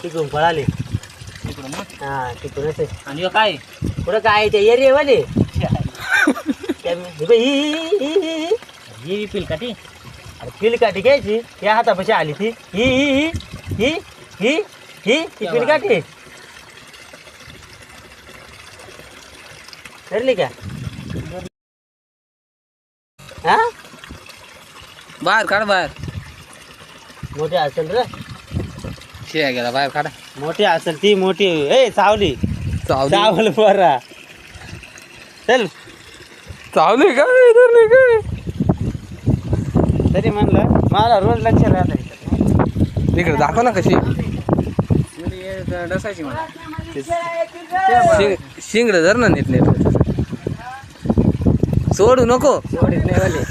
तिकडून पळाले तिकडून मग. हा तिकडूनच आहे. आणि ह्यो काय पुढं काय ते एरिया वाले ही पिलकाठी पिलकाठी घ्यायची या हातापाशी आली ती ही ही ही ही ही ती पिलकाठी धरली का हा बाहेर काढ बाहेर मोठी असेल रे शिया गेला बाहेर काढा मोठी असेल ती मोठी ए सावली चावली सावल पोरा चल चावली काय धरली काय तरी म्हणलं मला रोज लक्ष राहत तिकडे दाखव ना कशी डसायची मला शिंगड धर ना नीट नीट सोडू नको सोडीत नाही वाले